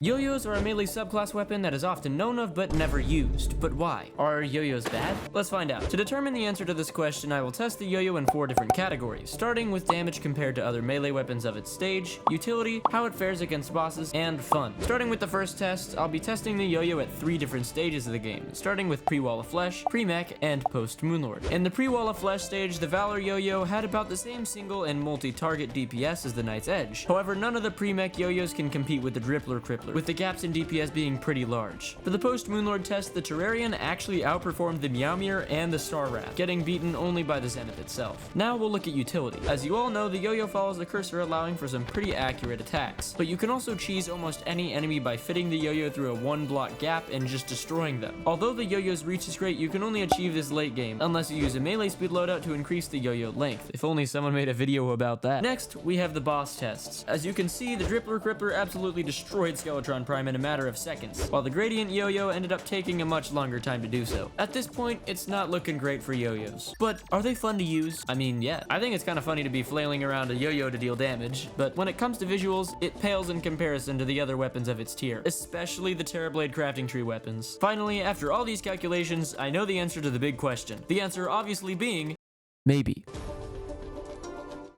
Yo-yos are a melee subclass weapon that is often known of but never used. But why? Are yo-yos bad? Let's find out. To determine the answer to this question, I will test the yo-yo in 4 different categories, starting with damage compared to other melee weapons of its stage, utility, how it fares against bosses, and fun. Starting with the first test, I'll be testing the yo-yo at 3 different stages of the game, starting with pre-Wall of Flesh, pre-mech, and post-Moonlord. In the pre-Wall of Flesh stage, the Valor yo-yo had about the same single and multi-target DPS as the Knight's Edge. However, none of the pre-mech yo-yos can compete with the Drippler Crippler, with the gaps in DPS being pretty large. For the post-Moonlord test, the Terrarian actually outperformed the Meowmere and the Starwrath, getting beaten only by the Zenith itself. Now we'll look at utility. As you all know, the yo-yo follows the cursor, allowing for some pretty accurate attacks, but you can also cheese almost any enemy by fitting the yo-yo through a 1-block gap and just destroying them. Although the yo-yo's reach is great, you can only achieve this late game, unless you use a melee speed loadout to increase the yo-yo length. If only someone made a video about that. Next, we have the boss tests. As you can see, the Drippler Crippler absolutely destroyed Skeletron Prime in a matter of seconds, while the Gradient yo-yo ended up taking a much longer time to do so. At this point, it's not looking great for yo-yos. But are they fun to use? I mean, yeah. I think it's kind of funny to be flailing around a yo-yo to deal damage, but when it comes to visuals, it pales in comparison to the other weapons of its tier, especially the Terrorblade crafting tree weapons. Finally, after all these calculations, I know the answer to the big question. The answer obviously being maybe.